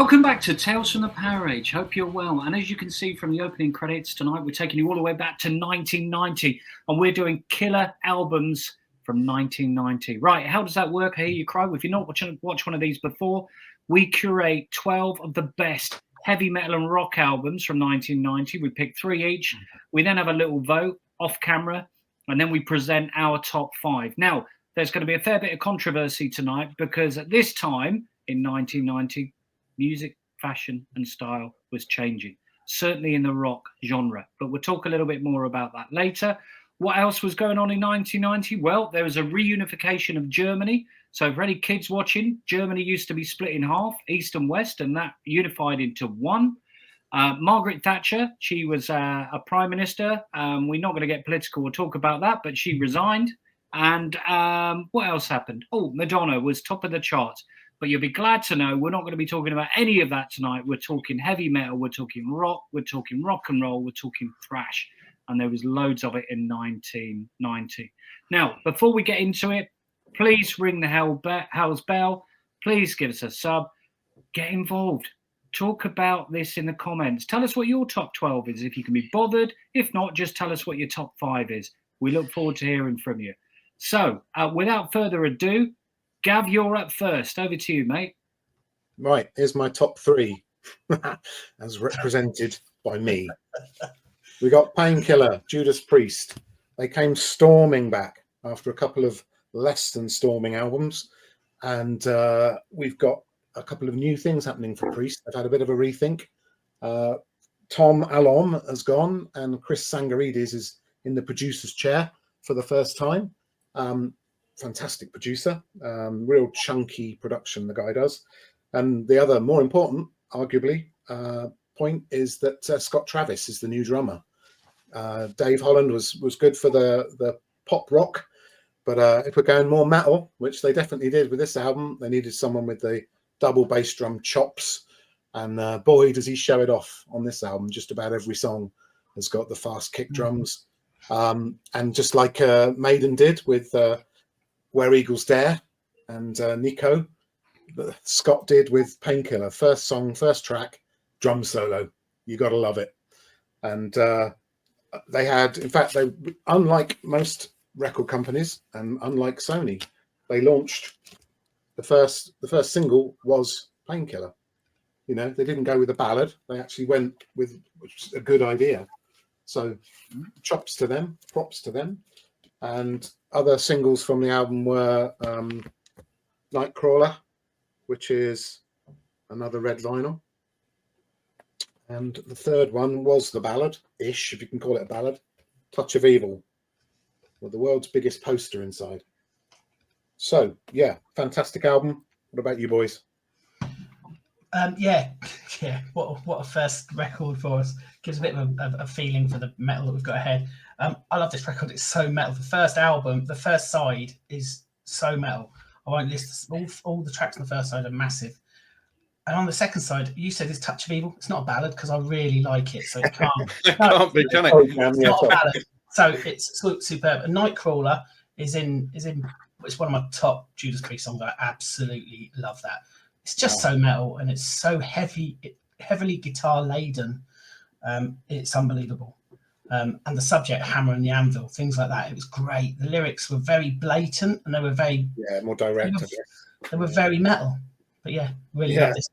Welcome back to Tales from the PowerAge. Hope you're well. And as you can see from the opening credits tonight, we're taking you all the way back to 1990, and we're doing killer albums from 1990. Right, how does that work? I hear you cry. If you're not watched one of these before, we curate 12 of the best heavy metal and rock albums from 1990. We pick 3 each. We then have a little vote off camera, and then we present our top 5. Now, there's going to be a fair bit of controversy tonight because at this time in 1990, music, fashion, and style was changing, certainly in the rock genre. But we'll talk a little bit more about that later. What else was going on in 1990? Well, there was a reunification of Germany. So for any kids watching, Germany used to be split in half, east and west, and that unified into one. Margaret Thatcher, she was a prime minister. We're not going to get political. We'll talk about that, but she resigned. And what else happened? Oh, Madonna was top of the charts. But you'll be glad to know we're not going to be talking about any of that tonight. We're talking heavy metal, we're talking rock, we're talking rock and roll, we're talking thrash. And there was loads of it in 1990. Now, before we get into it, please ring the Hell's Bell. Please give us a sub. Get involved. Talk about this in the comments. Tell us what your top 12 is if you can be bothered. If not, just tell us what your top 5 is. We look forward to hearing from you. So, without further ado, Gav, you're up first. Over to you, mate. Right, here's my top 3, as represented by me. We got Painkiller, Judas Priest. They came storming back after a couple of less than storming albums. And we've got a couple of new things happening for Priest. They've had a bit of a rethink. Tom Allom has gone, and Chris Sangaridis is in the producer's chair for the first time. Fantastic producer, real chunky production the guy does. And the other more important, arguably, point is that Scott Travis is the new drummer. Dave Holland was good for the pop rock, but if we're going more metal, which they definitely did with this album, they needed someone with the double bass drum chops. And boy, does he show it off on this album. Just about every song has got the fast kick drums. And just like Maiden did with Where Eagles Dare and Nico, Scott did with Painkiller. First song, first track, drum solo. You got to love it. And they had, in fact, they, unlike most record companies and unlike Sony, they launched the first single was Painkiller. You know, they didn't go with a ballad. They actually went with, which is a good idea. So chops to them, props to them. And other singles from the album were Nightcrawler, which is another red vinyl. And the third one was the ballad-ish, if you can call it a ballad, Touch of Evil, with the world's biggest poster inside. So, yeah, fantastic album. What about you boys? Yeah. What a first record for us. Gives a bit of a feeling for the metal that we've got ahead. I love this record. It's so metal. The first album, the first side is so metal. I won't list all the tracks on the first side are massive. And on the second side, you said it's Touch of Evil. It's not a ballad because I really like it, so it can't. It can't be, can it? It's not a ballad. So it's superb. And Nightcrawler is in. It's one of my top Judas Priest songs. I absolutely love that. It's just so metal and it's so heavily guitar laden. It's unbelievable. And the subject, Hammer and the Anvil, things like that. It was great. The lyrics were very blatant and they were very more direct. They were very metal. But yeah, really love this.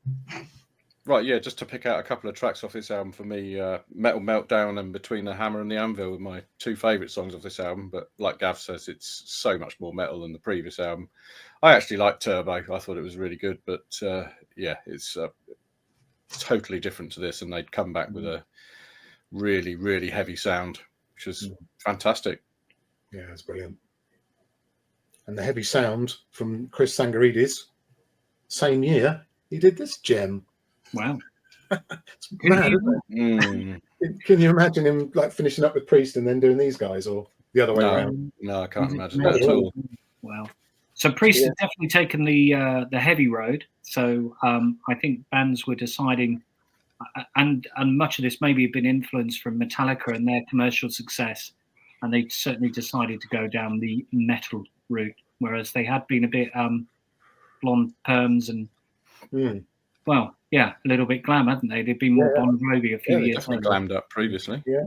Right, yeah, just to pick out a couple of tracks off this album for me, Metal Meltdown and Between the Hammer and the Anvil were my 2 favourite songs of this album. But like Gav says, it's so much more metal than the previous album. I actually liked Turbo. I thought it was really good. But yeah, it's totally different to this. And they'd come back with a really, really heavy sound, which was fantastic. Yeah, it's brilliant. And the heavy sound from Chris Sangaridis, same year, he did this gem. Wow. It's mad, isn't it? Can you imagine him like finishing up with Priest and then doing these guys, or the other way around? No, I can't imagine that at all. Wow. So Priest has definitely taken the heavy road. So I think bands were deciding, and much of this maybe have been influenced from Metallica and their commercial success, and they certainly decided to go down the metal route, whereas they had been a bit blonde perms and well, yeah, a little bit glam, hadn't they? They'd been more Yeah. Bon Jovi a few Yeah, they years definitely later. glammed up previously. Yeah,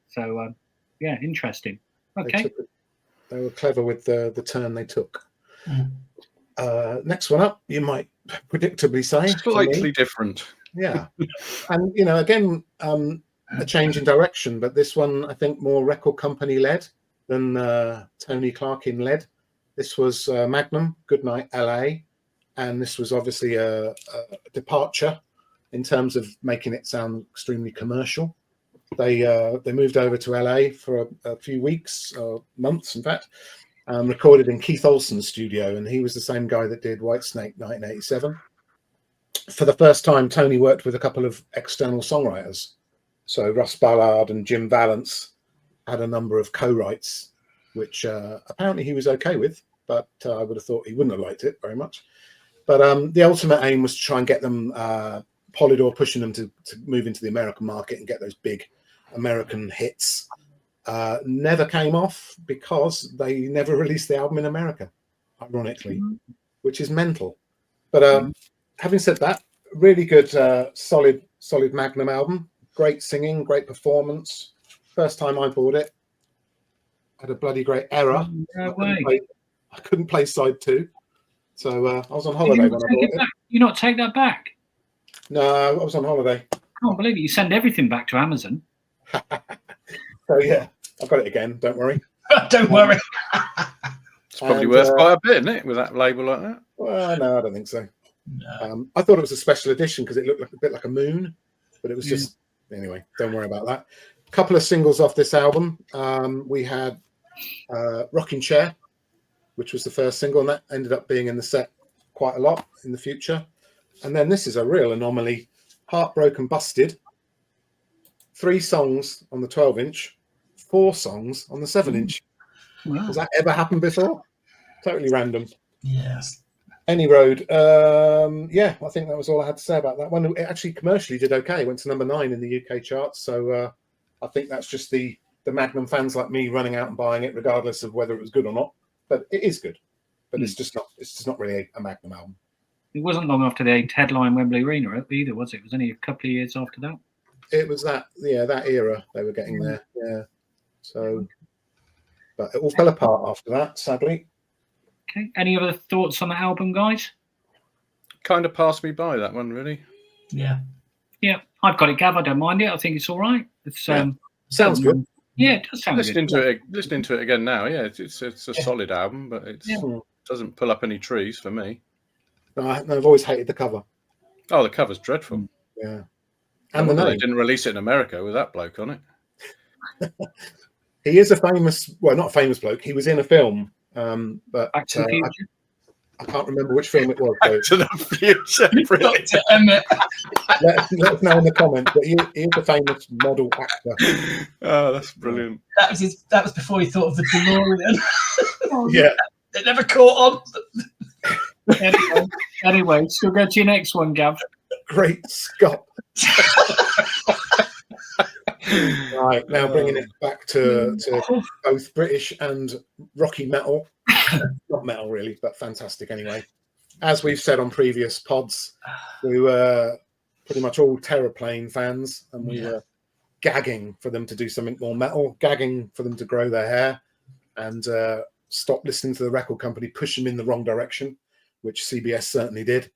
So yeah, interesting. they Okay. they were clever with the turn they took. Mm. Next one up, you might predictably say, for me. Slightly different. Yeah. And, you know, again, a change in direction, but this one, I think, more record company led than Tony Clarkin led. This was Magnum, Goodnight LA. And this was obviously a departure in terms of making it sound extremely commercial. They moved over to LA for a few weeks, or months, in fact, recorded in Keith Olsen's studio. And he was the same guy that did Whitesnake 1987. For the first time, Tony worked with a couple of external songwriters. So Russ Ballard and Jim Vallance had a number of co-writes, which apparently he was okay with, but I would have thought he wouldn't have liked it very much. But the ultimate aim was to try and get them Polydor pushing them to move into the American market and get those big American hits. Never came off because they never released the album in America, ironically, which is mental. But having said that, really good, solid Magnum album. Great singing, great performance. First time I bought it, had a bloody great error. I couldn't play side 2. So I was on holiday when I bought it. You not take that back? No, I was on holiday. I can't believe it. You send everything back to Amazon. So yeah, I've got it again. Don't worry. Don't worry. It's probably worth quite a bit, isn't it, with that label like that? Well, no, I don't think so. No. I thought it was a special edition because it looked like a bit like a moon, but it was just anyway. Don't worry about that. A couple of singles off this album. We had "Rocking Chair," which was the first single, and that ended up being in the set quite a lot in the future. And then this is a real anomaly: "Heartbroken Busted." 3 songs on the 12-inch, 4 songs on the 7-inch. Wow. Has that ever happened before? Totally random. Yes. Any Road. Yeah, I think that was all I had to say about that one. It actually commercially did okay. It went to number 9 in the UK charts. So I think that's just the Magnum fans like me running out and buying it, regardless of whether it was good or not. But it is good. But it's just not really a Magnum album. It wasn't long after they headlined Wembley Arena either, was it? It was only a couple of years after that. It was that era they were getting there. Yeah. So, but it all fell apart after that, sadly. Okay. Any other thoughts on the album, guys? Kind of passed me by, that one, really. Yeah. Yeah, I've got it, Gav. I don't mind it. I think it's all right. It's sounds good. Yeah, it does sound listening good. Listening to it again now, yeah, it's a solid album, but it doesn't pull up any trees for me. No, I've always hated the cover. Oh, the cover's dreadful. Yeah. And they didn't release it in America with that bloke on it. He is a famous, well, not a famous bloke. He was in a film, but Back to the Future. I can't remember which film it was. Back to the Future. Dr. Emmett. Let us know in the comments. But he is a famous model actor. Oh, that's brilliant. That was before he thought of the DeLorean. Yeah. It never caught on. Anyway, so go to your next one, Gav. Great Scott. Right, now bringing it back to both British and rocky metal. Not metal really, but fantastic anyway. As we've said on previous pods, we were pretty much all Terraplane fans, and we were gagging for them to do something more metal, gagging for them to grow their hair and stop listening to the record company push them in the wrong direction, which CBS certainly did.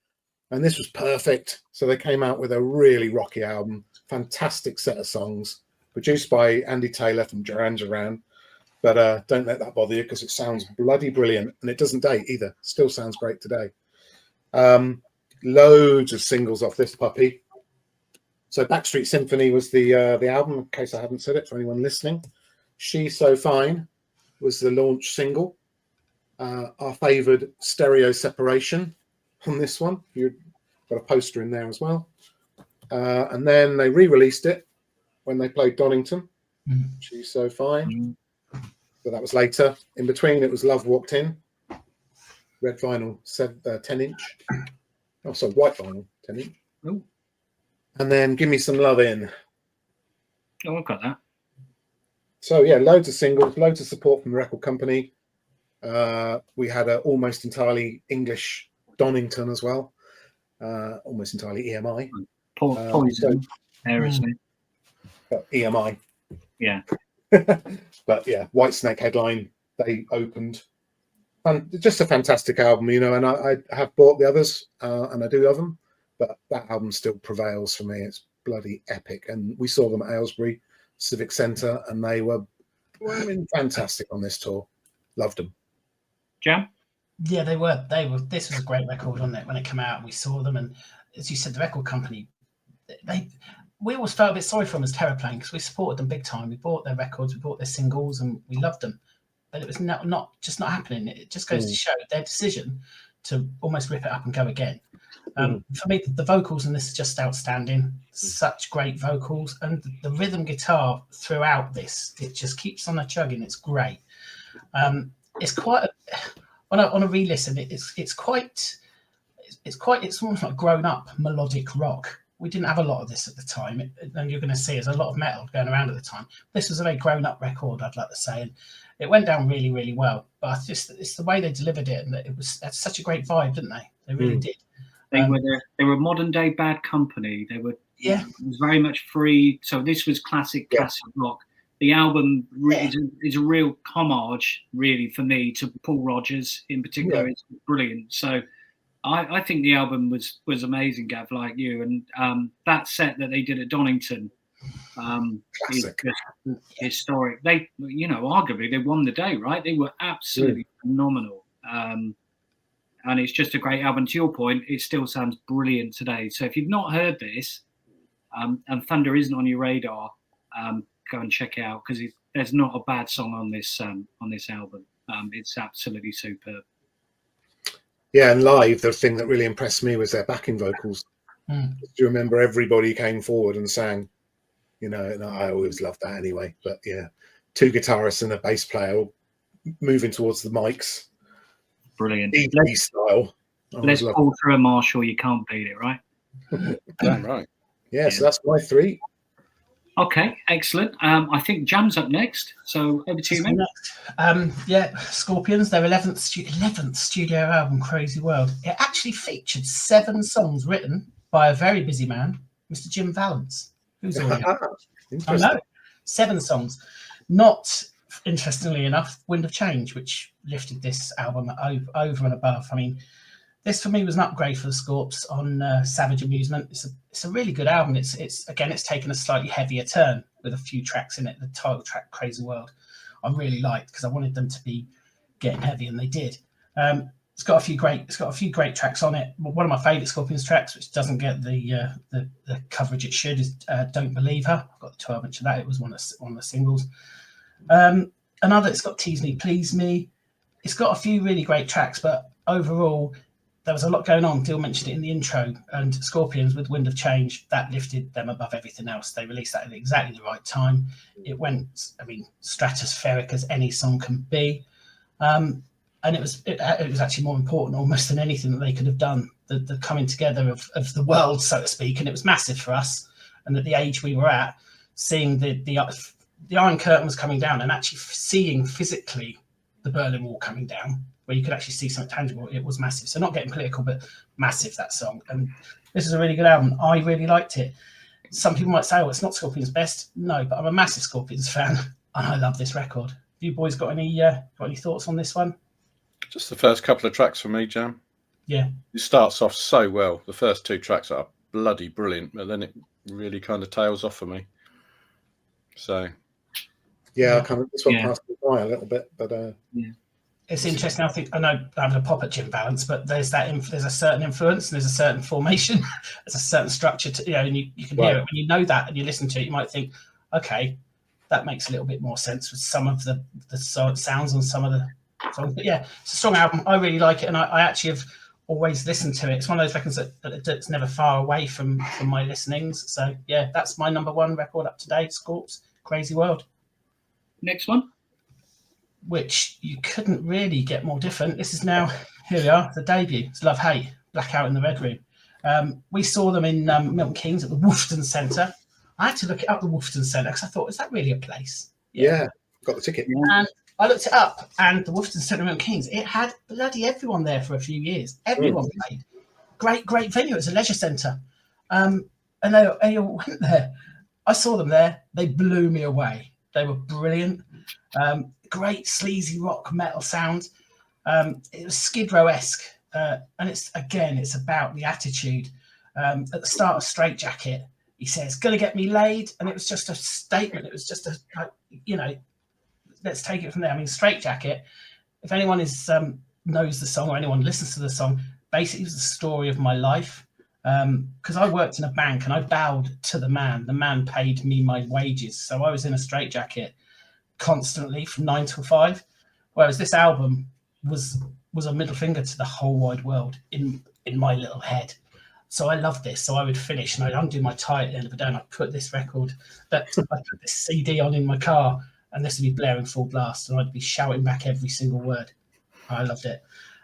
And this was perfect. So they came out with a really rocky album, fantastic set of songs, produced by Andy Taylor from Duran Duran. But don't let that bother you because it sounds bloody brilliant. And it doesn't date either. Still sounds great today. Loads of singles off this puppy. So Backstreet Symphony was the album, in case I haven't said it for anyone listening. She's So Fine was the launch single. Our favoured Stereo Separation on this one. You've got a poster in there as well. And then they re-released it when they played Donington. She's So Fine. But that was later. In between, it was Love Walked In. Red vinyl, 10-inch. Oh, so white vinyl, 10-inch. Oh. And then Give Me Some Love In. Oh, I've got that. So, yeah, loads of singles, loads of support from the record company. We had an almost entirely English Donington as well. almost entirely EMI. Poison, Aerosmith. EMI. Yeah. But yeah, Whitesnake headline, they opened. And just a fantastic album, you know, and I have bought the others, and I do love them, but that album still prevails for me. It's bloody epic. And we saw them at Aylesbury Civic Centre, and they were fantastic on this tour. Loved them. Jam? Yeah, they were. This was a great record, wasn't it? When it came out, and we saw them, and as you said, the record company, we always felt a bit sorry for them as Terraplane because we supported them big time. We bought their records, we bought their singles, and we loved them. But it was not happening. It just goes to show their decision to almost rip it up and go again. For me, the vocals in this are just outstanding. Such great vocals, and the rhythm guitar throughout this, it just keeps on a chugging. It's great. It's quite on a re-listen. It's almost like grown up melodic rock. We didn't have a lot of this at the time, and you're going to see there's a lot of metal going around at the time. This was a very grown up record, I'd like to say, and it went down really, really well. But it's the way they delivered it, and that's such a great vibe, didn't they? They really did. They were a modern day Bad Company. They were it was very much free. So this was classic rock. The album is a real homage, really, for me, to Paul Rodgers in particular. It's brilliant. So I think the album was amazing, Gav, like you. And that set that they did at Donington is just historic. They, arguably they won the day, right? They were absolutely phenomenal. And it's just a great album. To your point, it still sounds brilliant today. So if you've not heard this, and Thunder isn't on your radar, go and check it out, because there's not a bad song on this album. It's absolutely superb. Yeah, and live, the thing that really impressed me was their backing vocals. Do you remember everybody came forward and sang? And I always loved that anyway. But yeah, two guitarists and a bass player moving towards the mics. Brilliant. EP style. Let's pull through a Marshall. You can't beat it, right? Damn right. Yeah, so that's my three. Okay, excellent. I think Jam's up next, so over to you, mate. Scorpions, their 11th studio album, Crazy World. It actually featured 7 songs written by a very busy man, Mr. Jim Vallance, who's already I know, 7 songs. Not, interestingly enough, Wind of Change, which lifted this album over and above. I mean, this for me was an upgrade for the Scorps on Savage Amusement. It's a really good album. It's taken a slightly heavier turn with a few tracks in it. The title track, Crazy World, I really liked because I wanted them to be getting heavy, and they did. It's got a few great tracks on it. One of my favourite Scorpions tracks, which doesn't get the coverage it should, is "Don't Believe Her." I've got the 12-inch of that. It was one of the singles. It's got "Tease Me, Please Me." It's got a few really great tracks, but overall, there was a lot going on. Dill mentioned it in the intro, and Scorpions with Wind of Change, that lifted them above everything else. They released that at exactly the right time. It went, stratospheric as any song can be. And it was actually more important almost than anything that they could have done, the coming together of the world, so to speak. And it was massive for us. And at the age we were at, seeing the Iron Curtain was coming down and actually seeing physically the Berlin Wall coming down, where you could actually see something tangible, it was massive. So not getting political, but massive, that song. And this is a really good album. I really liked it. Some people might say, oh, it's not Scorpions' best. No, but I'm a massive Scorpions fan, and I love this record. Have you boys got any thoughts on this one? Just the first couple of tracks for me, Jam. Yeah. It starts off so well. The first 2 tracks are bloody brilliant, but then it really kind of tails off for me. So... Yeah, this one passed me by a little bit, but it's interesting. I know I'm having a pop at Jim Vallance, but there's a certain influence, and there's a certain formation, there's a certain structure to, and you can hear it when you know that and you listen to it. You might think, okay, that makes a little bit more sense with some of the sounds on some of the songs. But yeah, it's a strong album. I really like it, and I actually have always listened to it. It's one of those records that's never far away from my listenings. So yeah, that's my number 1 record up to date. Scorps, Crazy World. Next one, which you couldn't really get more different. This is now, here we are, the debut. It's Love Hate, Blackout in the Red Room. We saw them in Milton Keynes at the Wolfton Centre. I had to look it up, the Wolfton Centre, because I thought, is that really a place? Yeah, got the ticket. And I looked it up, and the Wolfton Centre in Milton Keynes, it had bloody everyone there for a few years. Everyone played. great venue. It was a leisure centre, and they all went there. I saw them there. They blew me away. They were brilliant. Great sleazy rock metal sound. It was Skid Row-esque, and it's about the attitude. At the start of Straight Jacket, he says, "Gonna get me laid," and it was just a statement. It was just let's take it from there. I mean, Straight Jacket, if anyone knows the song or anyone listens to the song, basically it was the story of my life. Because I worked in a bank and I bowed to the man. The man paid me my wages, so I was in a straitjacket constantly from 9 till 5. Whereas this album was a middle finger to the whole wide world in my little head. So I loved this. So I would finish and I'd undo my tie at the end of the day and I'd put this this CD on in my car, and this would be blaring full blast, and I'd be shouting back every single word. I loved it.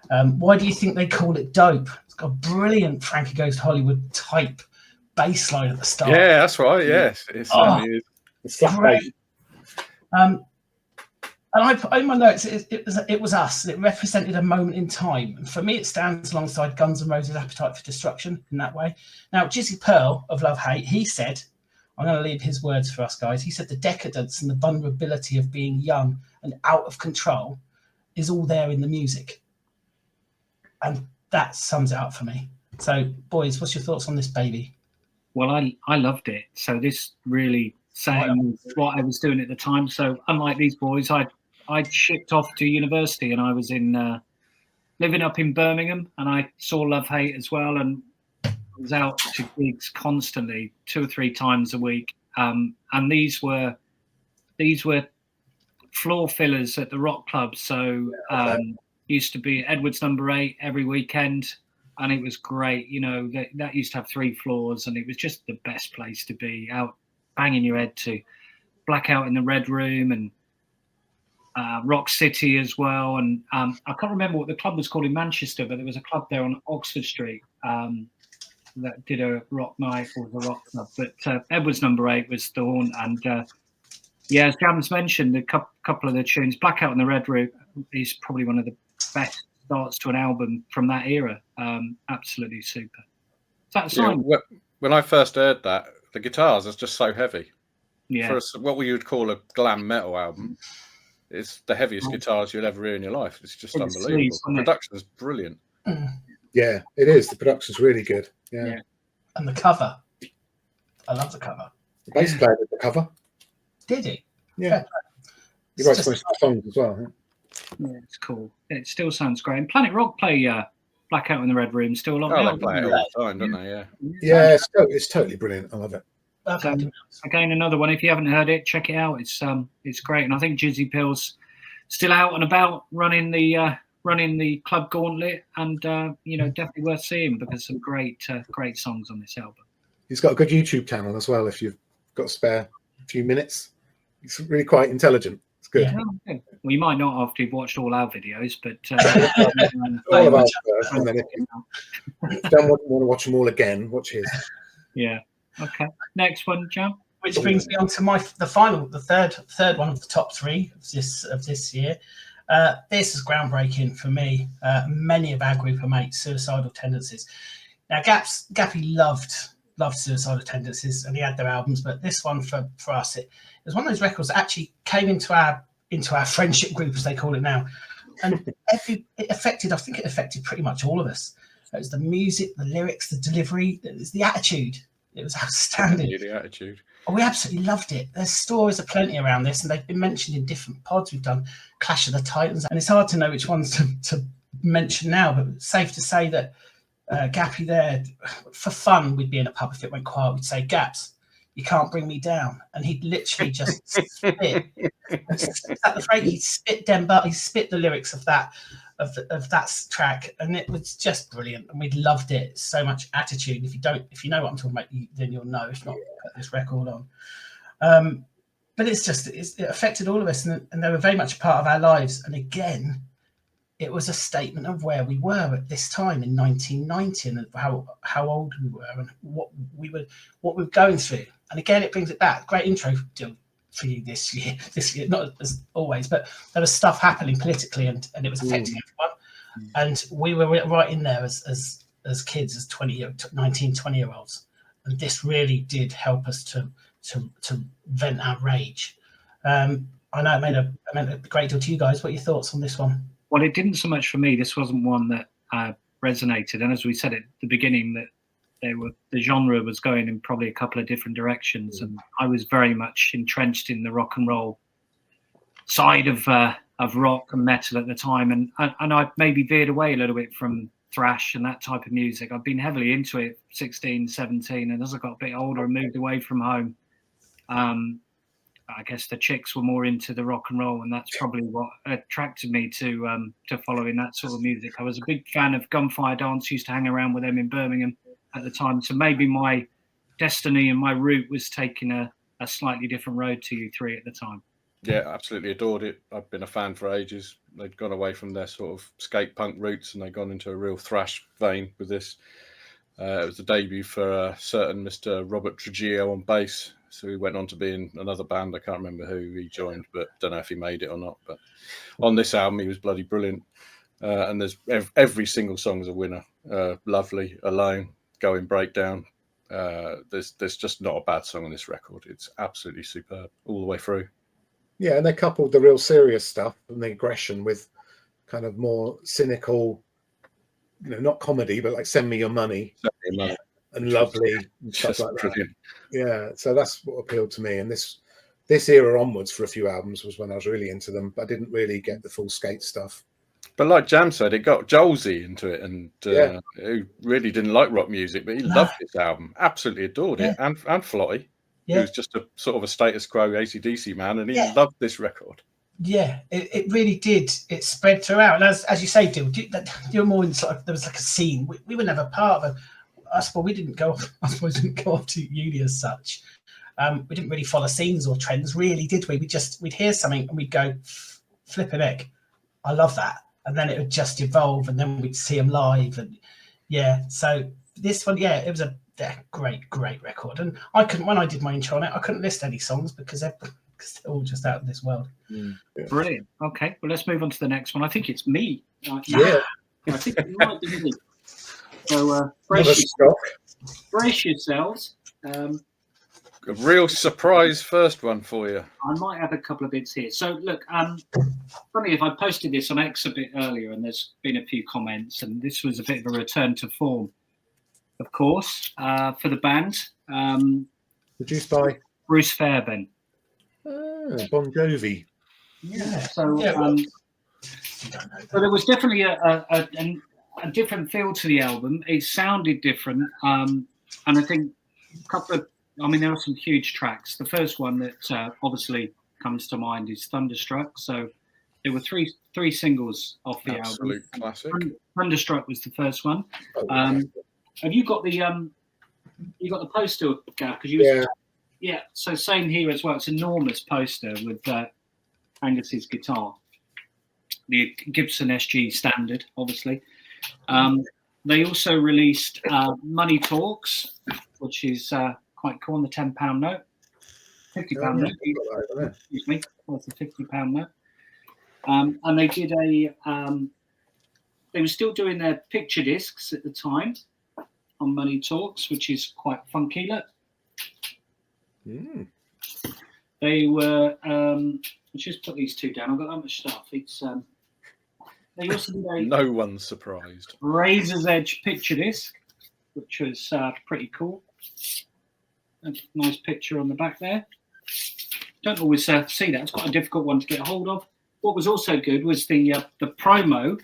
Why do you think they call it dope? It's got a brilliant Frankie Goes to Hollywood type bass line at the start. Yeah, that's right. Yes, it certainly is. Great. And I put in my notes, it was us. It represented a moment in time. And for me, it stands alongside Guns N' Roses' Appetite for Destruction in that way. Now, Jizzy Pearl of Love Hate, he said, I'm going to leave his words for us guys. He said the decadence and the vulnerability of being young and out of control is all there in the music. And that sums it up for me. So, boys, what's your thoughts on this baby? Well, I loved it. So this really sang what I was doing at the time. So unlike these boys, I'd shipped off to university and I was in living up in Birmingham, and I saw Love Hate as well, and I was out to gigs constantly, 2 or 3 times a week. And these were floor fillers at the rock club. So used to be Edwards Number 8 every weekend, and it was great. You know, that used to have 3 floors, and it was just the best place to be, out banging your head to Blackout in the Red Room and Rock City as well. And I can't remember what the club was called in Manchester, but there was a club there on Oxford Street that did a rock night, or the rock club. But Edwards Number 8 was the one. And as Jam's mentioned, a couple of the tunes, Blackout in the Red Room is probably one of the best starts to an album from that era. Absolutely super. When I first heard that, the guitars are just so heavy. Yeah. For what we would call a glam metal album, it's the heaviest guitars you'll ever hear in your life. It's just unbelievable. The production's brilliant. Yeah, it is. The production's really good. Yeah. And the cover. I love the cover. The bass player did the cover. Did he? Yeah. He writes most of the songs as well. Huh? Yeah, it's cool. It still sounds great. And Planet Rock play Blackout in the Red Room still a lot now. They play it all the time, don't they? Yeah, it's totally brilliant. I love it. So, again, another one. If you haven't heard it, check it out. It's great. And I think Jizzy Pearl's still out and about running the club gauntlet, and definitely worth seeing, because some great songs on this album. He's got a good YouTube channel as well. If you've got a spare few minutes, it's really quite intelligent. It's good. Yeah. Well, you might not after you've watched all our videos, but all of ours first, and then if you don't want to watch them all again, watch his. Yeah. Okay. Next one, Jam. Which brings me on to the third one of the top 3 of this year. This is groundbreaking for me. Many of our group of mates, Suicidal Tendencies. Now, Gappy loved Suicidal Tendencies, and he had their albums, but this one for us, it was one of those records that actually came into our friendship group, as they call it now, and it affected pretty much all of us. It was the music, the lyrics, the delivery, it was the attitude. It was outstanding. The attitude. Oh, we absolutely loved it. There's stories aplenty around this, and they've been mentioned in different pods. We've done Clash of the Titans, and it's hard to know which ones to mention now, but it's safe to say that Gappy there, for fun, we'd be in a pub. If it went quiet, we'd say, "Gaps, you can't bring me down," and he'd literally just spit. He spit the lyrics of that track, and it was just brilliant, and we loved it. So much attitude. If you know what I'm talking about, then you'll know. If not, put this record on. But it affected all of us, and they were very much a part of our lives. And again, it was a statement of where we were at this time in 1990, and how old we were, and what we were going through. And again, it brings it back. Great intro for you this year, not as always, but there was stuff happening politically, and it was affecting everyone. And we were right in there as as kids, as 19, 20-year-olds. And this really did help us to vent our rage. I know it meant a great deal to you guys. What are your thoughts on this one? Well, it didn't so much for me. This wasn't one that resonated. And as we said at the beginning, that the genre was going in probably a couple of different directions. And I was very much entrenched in the rock and roll side of rock and metal at the time. And I maybe veered away a little bit from thrash and that type of music. I've been heavily into it 16, 17. And as I got a bit older and moved away from home, I guess the chicks were more into the rock and roll, and that's probably what attracted me to following that sort of music. I was a big fan of Gunfire Dance, used to hang around with them in Birmingham at the time. So maybe my destiny and my route was taking a slightly different road to you three at the time. Yeah, absolutely adored it. I've been a fan for ages. They'd gone away from their sort of skate punk roots and they'd gone into a real thrash vein with this. It was the debut for a certain Mr. Robert Trujillo on bass. So he went on to be in another band. I can't remember who he joined, but don't know if he made it or not. But on this album, he was bloody brilliant. And there's every single song is a winner. Lovely, Alone, Going Breakdown. There's just not a bad song on this record. It's absolutely superb all the way through. Yeah, and they coupled the real serious stuff and the aggression with kind of more cynical, not comedy, but like Send Me Your Money. And Lovely and stuff like that. Yeah, so that's what appealed to me. And this era onwards for a few albums was when I was really into them. I didn't really get the full skate stuff. But like Jam said, it got Jolsey into it, and who really didn't like rock music, but he loved this album, absolutely adored it, and Flotty, who was just a sort of a status quo AC/DC man, and he loved this record. Yeah, it really did. It spread throughout, and as you say, Dill, you're more in sort of, there was like a scene. We were never part of it. I suppose we didn't go off to uni as such. We didn't really follow scenes or trends, really, did we? We'd hear something and we'd go, flipping heck, I love that. And then it would just evolve, and then we'd see them live. And so this one, it was a great record. And I couldn't, when I did my intro on it, I couldn't list any songs because they're all just out of this world. Brilliant. Okay, well, let's move on to the next one. I think it's me. I think it might be me. So brace yourselves. A real surprise first one for you. I might have a couple of bits here. So look, funny if I posted this on X a bit earlier, and there's been a few comments, and this was a bit of a return to form, of course, for the band. Produced by Bruce Fairbairn. Bon Jovi. Yeah. So there was definitely a different feel to the album. It sounded different, and I think a couple of, there are some huge tracks. The first one that obviously comes to mind is Thunderstruck. So there were three singles off the Absolute album. classic. Thunderstruck was the first one. Have you got the poster, Gav? Yeah. So same here as well. It's an enormous poster with Angus's guitar, the Gibson SG standard, obviously. They also released Money Talks, which is quite cool, on the £10 note, £50 note. Excuse me, that's a £50 note. And they did they were still doing their picture discs at the time on Money Talks, which is quite funky. Look. They were. Let's just put these two down. I've got that much stuff. It's. They also did no one's surprised. Razor's Edge picture disc, which was pretty cool. A nice picture on the back there. Don't always see that. It's quite a difficult one to get hold of. What was also good was the promo,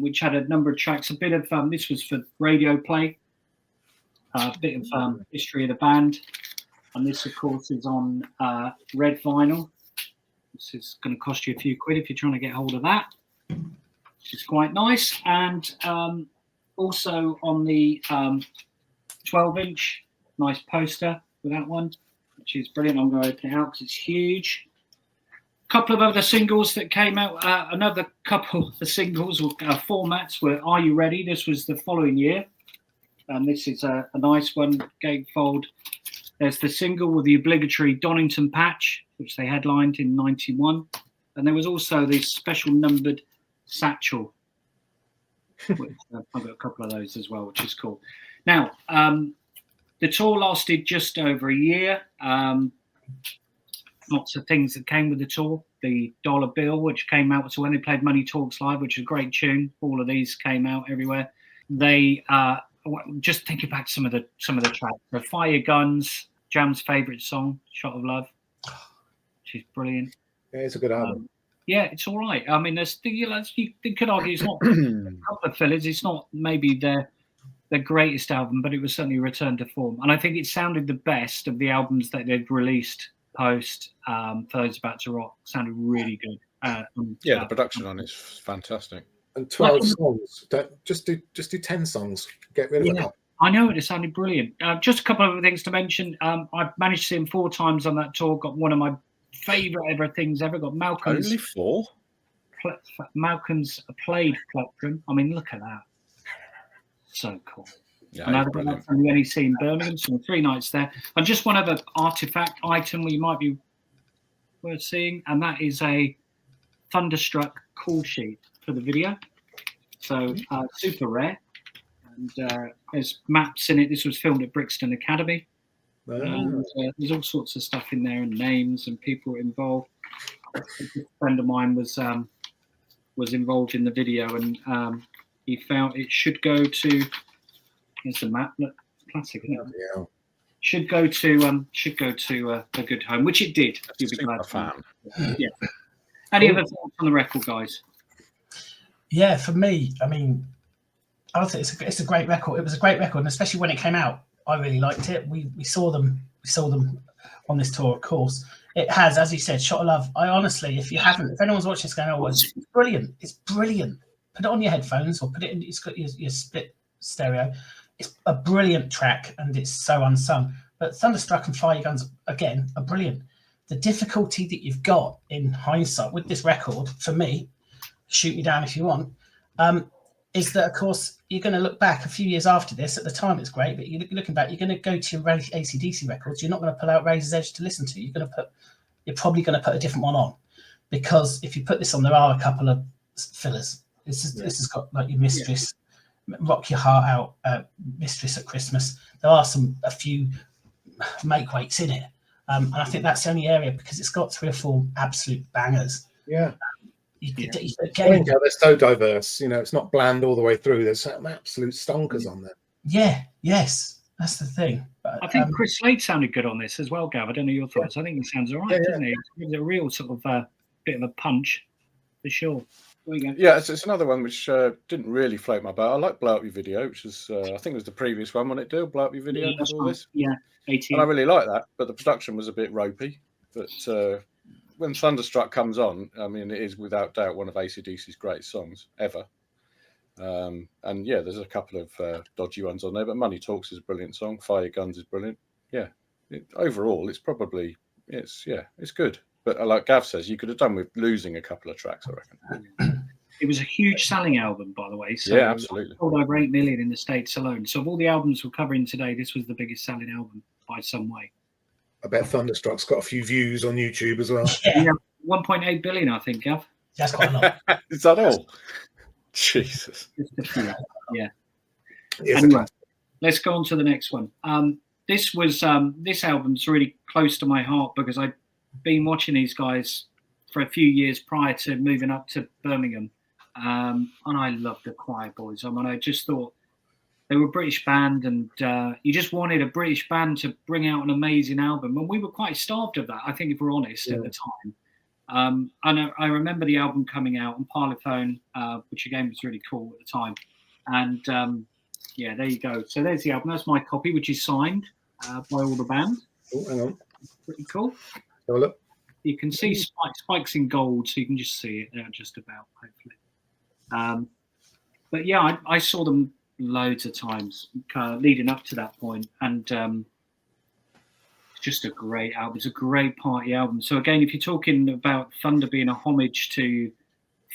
which had a number of tracks. A bit of this was for radio play. A bit of history of the band, and this, of course, is on red vinyl. This is going to cost you a few quid if you're trying to get hold of that. Which is quite nice. And also on the 12-inch, nice poster for that one, which is brilliant. I'm going to open it out because it's huge. A couple of other singles that came out. Another couple of singles or formats were Are You Ready? This was the following year. And this is a nice one, gatefold. There's the single with the obligatory Donington patch, which they headlined in 91. And there was also this special numbered satchel which, I've got a couple of those as well, which is cool. Now, the tour lasted just over a year. Lots of things that came with the tour. The Dollar Bill, which came out, so when they played Money Talks Live, which is a great tune. All of these came out everywhere. They just thinking back to some of the tracks. So Fire Guns, Jam's favourite song, Shot of Love. She's brilliant. Yeah, it's a good album. Yeah, it's all right. I mean, there's you could argue it's not a couple of fillers. It's not maybe their greatest album, but it was certainly a return to form. And I think it sounded the best of the albums that they've released post Those About to Rock. Sounded really good. The production on it's fantastic. And 12 songs. Just do 10 songs. Get rid of it. I know it sounded brilliant. Just a couple of other things to mention. I've managed to see him 4 times on that tour. Got one of my favourite ever things ever. Got Malcolm's. Only 4? Malcolm's played Plectrum. I mean, look at that. So cool. Yeah, And I've got that from the NEC in Birmingham, so 3 nights there. And just one other artifact item we might be worth seeing, and that is a Thunderstruck call sheet for the video. So super rare. And there's maps in it. This was filmed at Brixton Academy. And, there's all sorts of stuff in there, and names and people involved. A friend of mine was involved in the video, and he found it should go to. Here's the map. Look, classic, isn't it? Yeah. Should go to a good home, which it did. You'll be glad. Fan. Yeah. Any other thoughts on the record, guys? Yeah, for me, I mean, I would say it's a great record. It was a great record, and especially when it came out, I really liked it. We saw them on this tour, of course. It has, as you said, Shot of Love. I honestly, if anyone's watching this going, oh, it's brilliant. It's brilliant. Put it on your headphones or put it in. It's got your split stereo. It's a brilliant track, and it's so unsung. But Thunderstruck and Fire Guns, again, are brilliant. The difficulty that you've got in hindsight with this record, for me, shoot me down if you want, is that, of course, you're going to look back a few years after this. At the time, it's great, but you're looking back, you're going to go to your AC/DC records. You're not going to pull out Razor's Edge to listen to. You're probably going to put a different one on, because if you put this on, there are a couple of fillers. This has got like your Mistress, Rock Your Heart Out, Mistress at Christmas. There are a few make weights in it, and I think that's the only area, because it's got 3 or 4 absolute bangers. Yeah. Again, they're so diverse. You know, it's not bland all the way through. There's some absolute stonkers on there. Yeah. Yes, that's the thing. But, I think Chris Slade sounded good on this as well, Gav. I don't know your thoughts. I think he sounds all right, doesn't he? It's a real sort of bit of a punch, for sure. Yeah, it's another one which didn't really float my boat. I like Blow Up Your Video, which is I think it was the previous one when it did Blow Up Your Video before this. Yeah, 18. And I really like that, but the production was a bit ropey. But when Thunderstruck comes on, I mean, it is without doubt one of AC/DC's greatest songs ever. And yeah, there's a couple of dodgy ones on there, but Money Talks is a brilliant song. Fire Guns is brilliant. Yeah, overall, it's probably it's good. But like Gav says, you could have done with losing a couple of tracks, I reckon. It was a huge selling album, by the way. So yeah, absolutely. It sold over 8 million in the States alone. So of all the albums we're covering today, this was the biggest selling album by some way. I bet Thunderstruck's got a few views on YouTube as well. Yeah, 1.8 billion, I think, Gav. That's quite a lot. Is that all? Jesus. Yeah. Anyway, let's go on to the next one. This album's really close to my heart, because I've been watching these guys for a few years prior to moving up to Birmingham, and I love the Quireboys. I mean, I just thought they were a British band, and you just wanted a British band to bring out an amazing album, and we were quite starved of that, I think, if we're honest, at the time. And I remember the album coming out on Parlophone, which again was really cool at the time. And yeah, there you go. So there's the album. That's my copy, which is signed by all the band. Oh, hang on. Pretty cool. Have a look. You can see spikes in gold, so you can just see it there just about, hopefully. But yeah, I saw them loads of times leading up to that point, and it's just a great album. It's a great party album. So again, if you're talking about Thunder being a homage to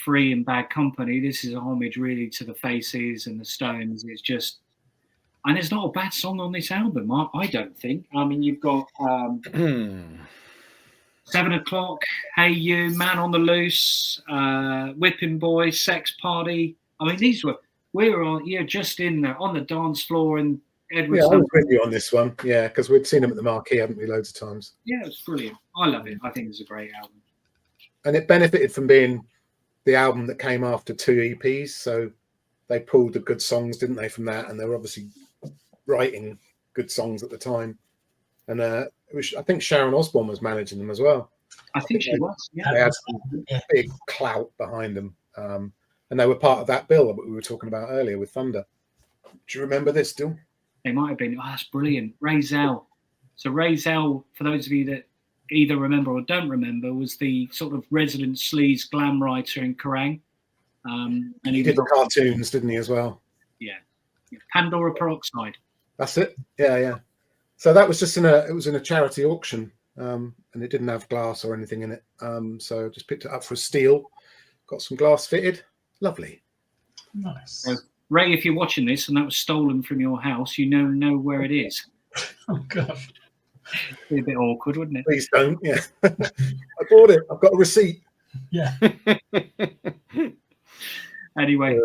Free and Bad Company, this is a homage really to the Faces and the Stones. It's just, and there's not a bad song on this album, I don't think. I mean, you've got 7 O'Clock, Hey You, Man on the Loose, Whipping Boy, Sex Party. I mean, these were We were just in there on the dance floor, and Edward. Yeah, I was with you on this one. Yeah, because we'd seen him at the Marquee, haven't we, loads of times? Yeah, it's brilliant. I love it. I think it's a great album. And it benefited from being the album that came after 2 EPs, so they pulled the good songs, didn't they, from that? And they were obviously writing good songs at the time. And I think Sharon Osbourne was managing them as well. I think she was. Yeah, they had some big clout behind them, and they were part of that bill that we were talking about earlier with Thunder. Do you remember this still? They might have been. Oh, that's brilliant. Ray Zell. So Ray Zell, for those of you that either remember or don't remember, was the sort of resident sleaze glam writer in Kerrang. And he did the cartoons, didn't he, as well? Yeah. Pandora Peroxide. That's it. Yeah. So that was just in a charity auction, and it didn't have glass or anything in it. So I just picked it up for a steal. Got some glass fitted. Lovely. Nice. So, Ray, if you're watching this and that was stolen from your house, you know where it is. Oh God. It'd be a bit awkward, wouldn't it? Please don't. Yeah. I bought it. I've got a receipt. Yeah. Anyway,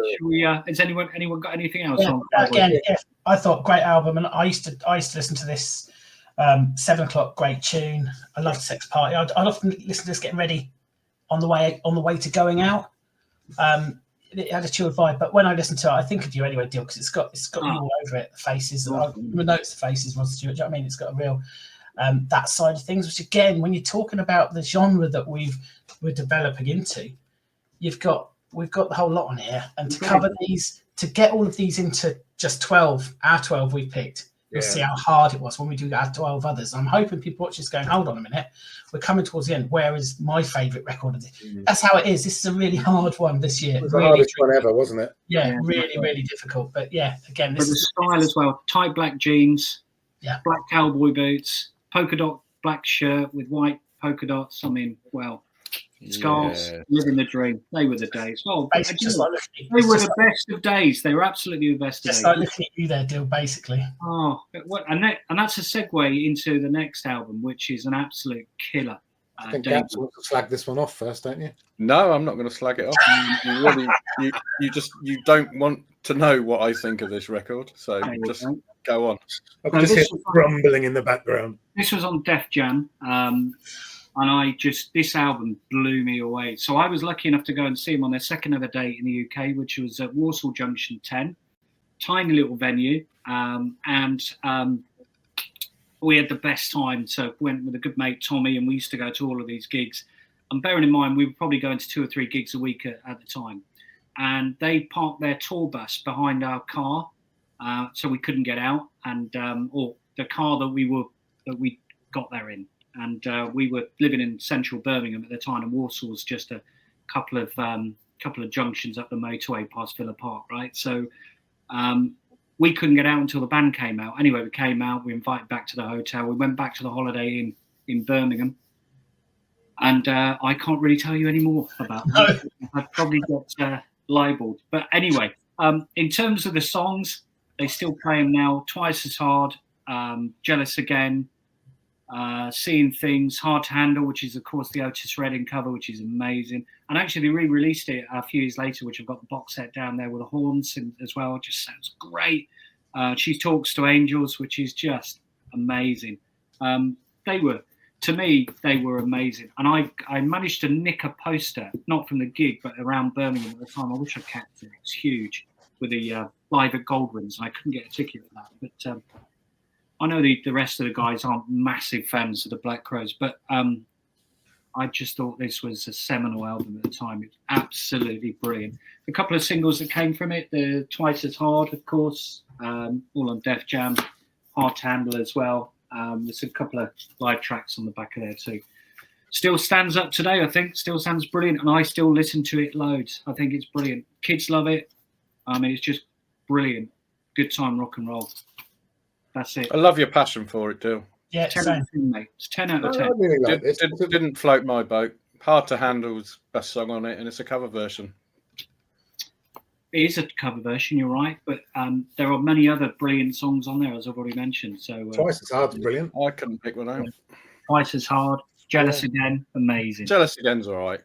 has anyone got anything else? Yeah, again, I thought great album, and I used to listen to this 7 o'clock, great tune. I loved Sex Party. I'd often listen to this getting ready on the way to going out. It had a chill vibe, but when I listen to it, I think of you anyway, Dill, because it's got you all over it. The faces, I noticed the faces, Rod Stewart. Do you know what I mean? It's got a real that side of things. Which again, when you're talking about the genre that we're developing into, we've got the whole lot on here, and to cover these, to get all of these into just 12, our 12 we picked. You'll see how hard it was when we do our 12 others. I'm hoping people watch this going, hold on a minute, we're coming towards the end. Where is my favourite record of this? That's how it is. This is a really hard one this year. It was the hardest one ever, wasn't it? Yeah, really difficult. But yeah, again, this is the style as well. Tight black jeans, black cowboy boots, polka dot black shirt with white polka dots. I mean, well, scarves, living the dream. They were the days. Well, they were the best of days. They were absolutely the best of days. Just like looking at you there, Dill, basically. Oh, and that's a segue into the next album, which is an absolute killer. I think Gaps wants to slag this one off first, don't you? No, I'm not going to slag it off. You don't want to know what I think of this record, so just go on. I can just hear grumbling in the background. This was on Def Jam. And this album blew me away. So I was lucky enough to go and see them on their second ever date in the UK, which was at Walsall Junction 10, tiny little venue. And we had the best time. So went with a good mate, Tommy, and we used to go to all of these gigs. And bearing in mind, we were probably going to 2 or 3 gigs a week at the time. And they parked their tour bus behind our car, so we couldn't get out. And or the car that we got there in. And we were living in central Birmingham at the time, and Walsall was just a couple of junctions up the motorway past Villa Park, right? So we couldn't get out until the band came out. Anyway, we came out, we invited back to the hotel. We went back to the Holiday Inn in Birmingham. And I can't really tell you any more about that. I'd probably get libelled. But anyway, in terms of the songs, they still play them now. Twice as Hard, Jealous Again, Seeing Things, Hard to Handle, which is of course the Otis Redding cover, which is amazing. And actually they re-released it a few years later, which I've got the box set down there with the horns as well. It just sounds great. She Talks to Angels, which is just amazing. To me, they were amazing. And I managed to nick a poster, not from the gig, but around Birmingham at the time. I wish I kept it. It's huge, with the live at Goldwyn's. I couldn't get a ticket for that. But I know the rest of the guys aren't massive fans of the Black Crowes, but I just thought this was a seminal album at the time. It's absolutely brilliant. A couple of singles that came from it, the Twice as Hard, of course, all on Def Jam, Hard to Handle as well. There's a couple of live tracks on the back of there too. Still stands up today, I think. Still sounds brilliant, and I still listen to it loads. I think it's brilliant. Kids love it. I mean, it's just brilliant. Good time rock and roll. That's it. I love your passion for it, Dill. Yeah, 10 out of 10, mate. It's 10 out of 10. I really like this. Didn't float my boat. Hard to Handle's best song on it, and it's a cover version. It is a cover version, you're right, but there are many other brilliant songs on there, as I've already mentioned. So Twice as Hard's brilliant. I couldn't pick one out. Twice as Hard, Jealous Again, amazing. Jealous Again's all right,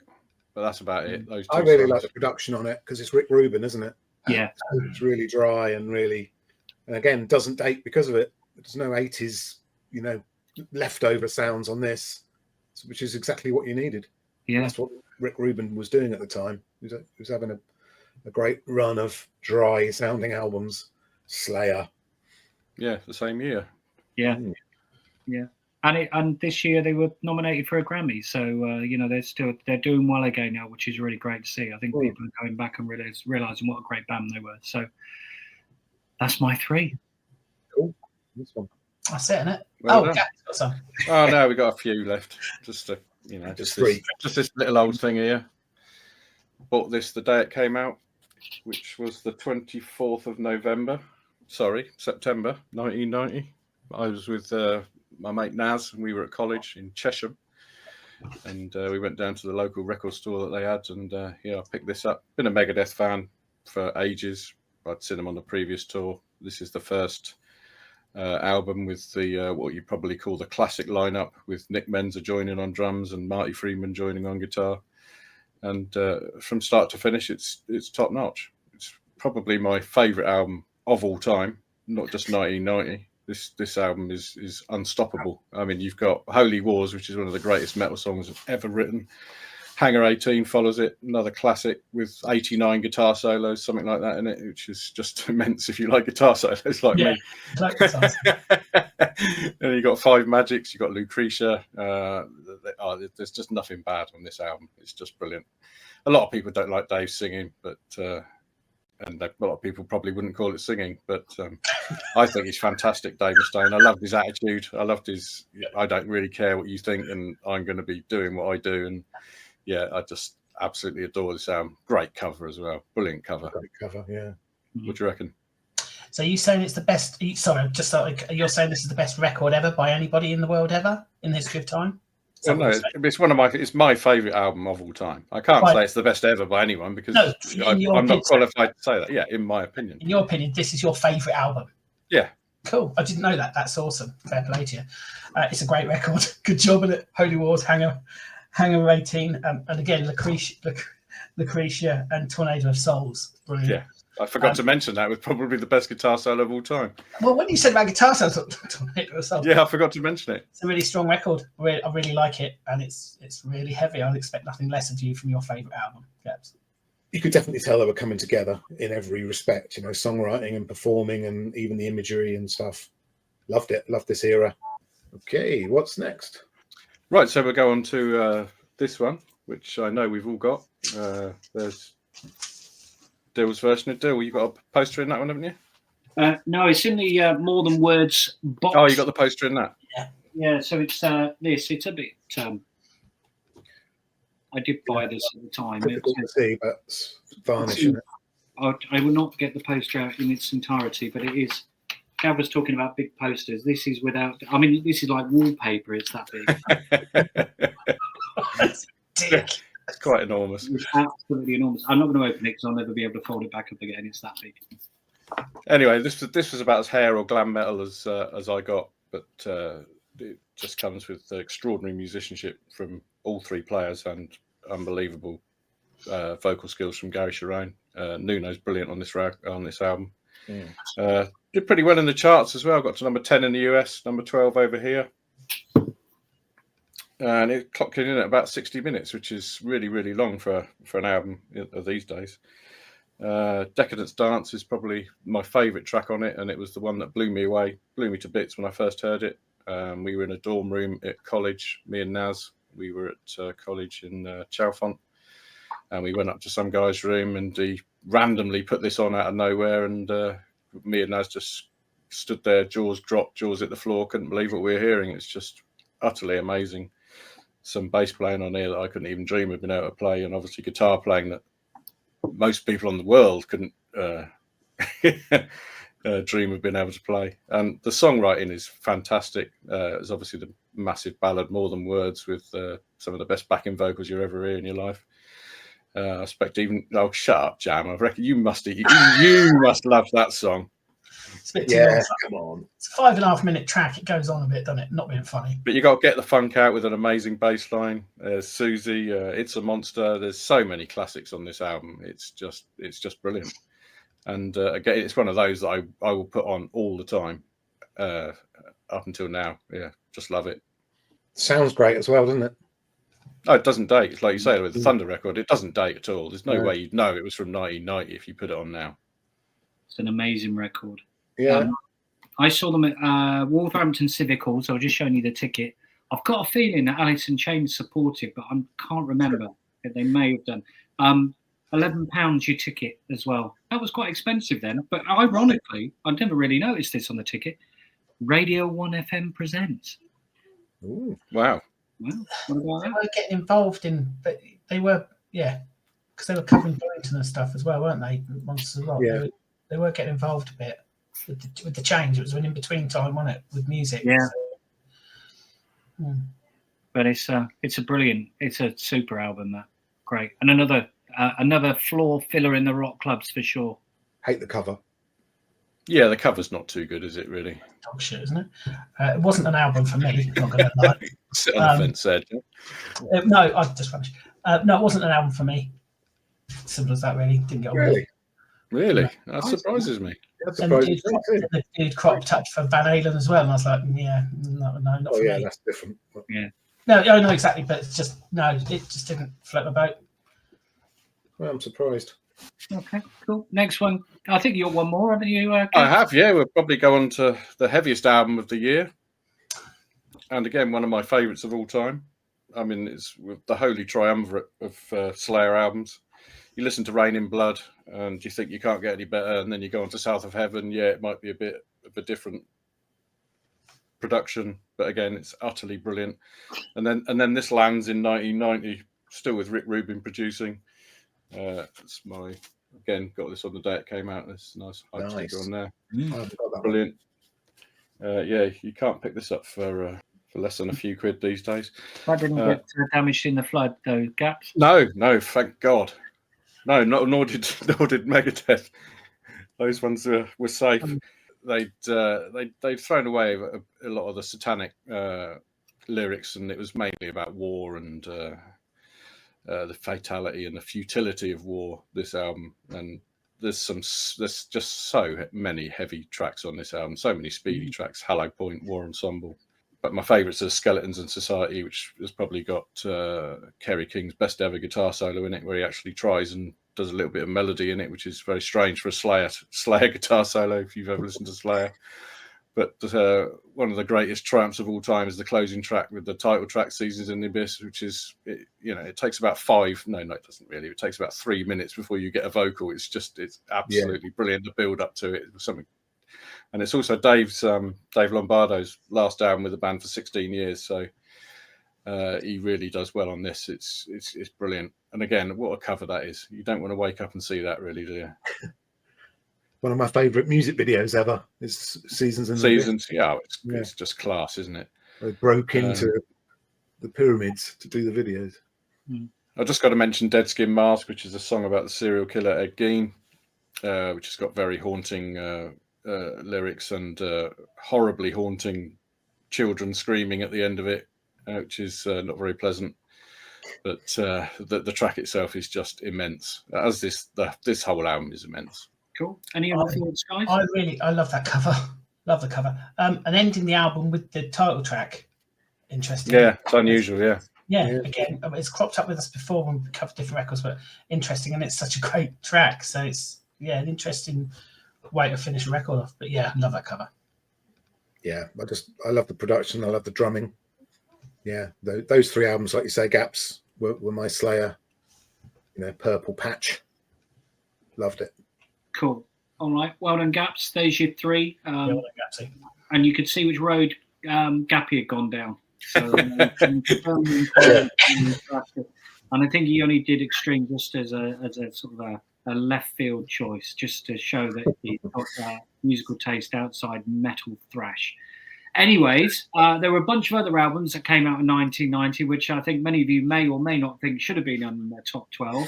but that's about it. Those two I really songs. like the production on it because it's Rick Rubin, isn't it? Yeah. It's really dry and really, and again, doesn't date because of it. There's no 80s, leftover sounds on this, which is exactly what you needed. Yeah. That's what Rick Rubin was doing at the time. He was having a great run of dry sounding albums. Slayer. Yeah, the same year. Yeah. Yeah. And this year they were nominated for a Grammy, so they're doing well again now, which is really great to see. I think people are going back and realizing what a great band they were. So that's my 3. Cool. This one. That's it, isn't it? Well Gappy's got some. Oh no, we got a few left. Just three. This little old thing here. Bought this the day it came out, which was the 24th of September 1990. I was with my mate Naz, and we were at college in Chesham, and we went down to the local record store that they had, and I picked this up. Been a Megadeth fan for ages. I'd seen them on the previous tour. This is the first album with the what you probably call the classic lineup, with Nick Menza joining on drums and Marty Friedman joining on guitar, and from start to finish, it's top notch. It's probably my favourite album of all time, not just 1990. This album is unstoppable. I mean, you've got Holy Wars, which is one of the greatest metal songs ever written. Hangar 18 follows it, another classic with 89 guitar solos, something like that in it, which is just immense if you like guitar solos like me. Like guitars. And you got Five Magics, you got Lucretia. There's just nothing bad on this album. It's just brilliant. A lot of people don't like Dave singing, but and a lot of people probably wouldn't call it singing, but I think he's fantastic, Dave Mustaine. I loved his attitude. I loved his, I don't really care what you think, and I'm going to be doing what I do. And yeah, I just absolutely adore this album. Great cover as well. Brilliant cover. Great cover, yeah. What do you reckon? So you saying it's the best? Sorry, you're saying this is the best record ever by anybody in the world ever in the history of time? Well, no, it's my favourite album of all time. I can't say it's the best ever by anyone, because I'm not qualified to say that. Yeah, in my opinion. In your opinion, this is your favourite album? Yeah. Cool. I didn't know that. That's awesome. Fair play to you. It's a great record. Good job at it. Holy Wars, Hangar 18, and again, Lucretia and Tornado of Souls. Brilliant. Yeah. I forgot to mention that was probably the best guitar solo of all time. Well, when you said about guitar solos, I thought Tornado of Souls. Yeah, I forgot to mention it. It's a really strong record. I really like it, and it's really heavy. I'd expect nothing less of you from your favourite album. Gaps. You could definitely tell they were coming together in every respect, songwriting and performing and even the imagery and stuff. Loved it. Loved this era. Okay, what's next? Right, so we'll go on to this one, which I know we've all got. There's Dill's version of Dill. You got a poster in that one, haven't you? No, it's in the More Than Words box. Oh, you got the poster in that? Yeah. So it's this. It's a bit. I did buy this at the time. Difficult to see, but it's varnishing it. I will not get the poster out in its entirety, but it is. Gav was talking about big posters. This is without. I mean, this is like wallpaper. It's that big. It's quite enormous. It's absolutely enormous. I'm not going to open it because I'll never be able to fold it back up again. It's that big. Anyway, this was about as hair or glam metal as I got, but it just comes with extraordinary musicianship from all three players and unbelievable vocal skills from Gary Cherone. Nuno's brilliant on this album. Did pretty well in the charts as well. Got to number 10 in the US, number 12 over here. And it clocked in at about 60 minutes, which is really, really long for an album of these days. Decadence Dance is probably my favourite track on it, and it was the one that blew me to bits when I first heard it. We were in a dorm room at college, me and Naz. We were at college in Chalfont, and we went up to some guy's room, and he randomly put this on out of nowhere, and me and Naz just stood there, jaws dropped, jaws hit the floor, couldn't believe what we were hearing. It's just utterly amazing. Some bass playing on here that I couldn't even dream of being able to play, and obviously guitar playing that most people on the world couldn't dream of being able to play. And the songwriting is fantastic. It's obviously the massive ballad More Than Words with some of the best backing vocals you'll ever hear in your life. I expect even shut up, Jam. I reckon you must love that song. It's a bit too long. Come on. It's a 5.5 minute track. It goes on a bit, doesn't it? Not being funny. But you got to get the funk out with an amazing bass line. Susie, It's a Monster. There's so many classics on this album. It's just brilliant. And again, it's one of those that I will put on all the time up until now. Yeah, just love it. Sounds great as well, doesn't it? Oh, it doesn't date. It's like you say with the Thunder record, it doesn't date at all. There's no No. way you'd know it was from 1990 if you put it on now. It's an amazing record. Yeah. I saw them at Wolverhampton Civic Hall, so I was just showing you the ticket. I've got a feeling that Alice in Chains supported, but I can't remember if they may have done. £11 your ticket as well. That was quite expensive then, but ironically, I'd never really noticed this on the ticket. Radio 1 FM presents. Ooh. Wow. Well, what about They that? were getting involved in, but they were, because they were covering Burlington and stuff as well, weren't they? Monsters of Rock. Yeah. They were getting involved a bit with the change. It was an in-between time, wasn't it, with music? Yeah. So, But it's a super album. That great, and another floor filler in the rock clubs for sure. Hate the cover. Yeah, the cover's not too good, is it, really? dog shit, isn't it? It wasn't an album for me, not going to lie. Sit on the fence there. No, I just finished. No, it wasn't an album for me. Simple as that, really. Didn't get on with it. Really? That surprises me. That's And the surprising. dude cropped up for Van Halen as well, and I was like, yeah, no, not Oh for yeah, me. that's different. No, I know exactly, but it's just it just didn't float my boat. Well, I'm surprised. Okay, cool. Next one. I think you got one more, haven't you? I have, yeah. We'll probably go on to the heaviest album of the year. And again, one of my favourites of all time. I mean, it's with the holy triumvirate of Slayer albums. You listen to Rain in Blood and you think you can't get any better, and then you go on to South of Heaven. Yeah, it might be a bit of a different production, but again, it's utterly brilliant. And then this lands in 1990, still with Rick Rubin producing. It's again, got this on the day it came out. This nice hype sticker on there. I haven't got that Brilliant. Yeah, you can't pick this up for less than a few quid these days. That didn't get damaged in the flood, though, Gaps. No, thank God. No, nor did Megadeth. Those ones were safe. They'd thrown away a lot of the satanic lyrics, and it was mainly about war and the fatality and the futility of war. This album, and there's just so many heavy tracks on this album, so many speedy tracks. Hallow Point, War Ensemble. But my favourites are Skeletons in Society, which has probably got Kerry King's best ever guitar solo in it, where he actually tries and does a little bit of melody in it, which is very strange for a Slayer guitar solo, if you've ever listened to Slayer. But one of the greatest triumphs of all time is the closing track with the title track, Seasons in the Abyss, which is, it takes about it doesn't really. It takes about 3 minutes before you get a vocal. It's absolutely brilliant, the build up to it. It was something. And it's also Dave Lombardo's last album with the band for 16 years. So he really does well on this. It's brilliant. And again, what a cover that is. You don't want to wake up and see that, really, do you? One of my favourite music videos ever is Seasons in the Seasons. Yeah, it's just class, isn't it? They broke into the pyramids to do the videos. I've just got to mention Dead Skin Mask, which is a song about the serial killer Ed Gein, which has got very haunting lyrics and horribly haunting children screaming at the end of it, which is not very pleasant. But the track itself is just immense, as this whole album is immense. Cool. Any other thoughts, guys? I love that cover. Love the cover. And ending the album with the title track. Interesting. Yeah, it's unusual. Yeah. Again, it's cropped up with us before when we covered different records, but interesting, and it's such a great track. So it's an interesting way to finish a record off. But yeah, I love that cover. Yeah, I love the production. I love the drumming. Yeah, those three albums, like you say, Gaps were my Slayer. Purple Patch. Loved it. Cool. All right. Well done, Gaps. There's your three. Well done, Gappy. And you could see which road Gappy had gone down. So, and I think he only did Extreme just as a sort of a left field choice, just to show that he's got musical taste outside metal thrash. Anyways, there were a bunch of other albums that came out in 1990, which I think many of you may or may not think should have been on their top 12.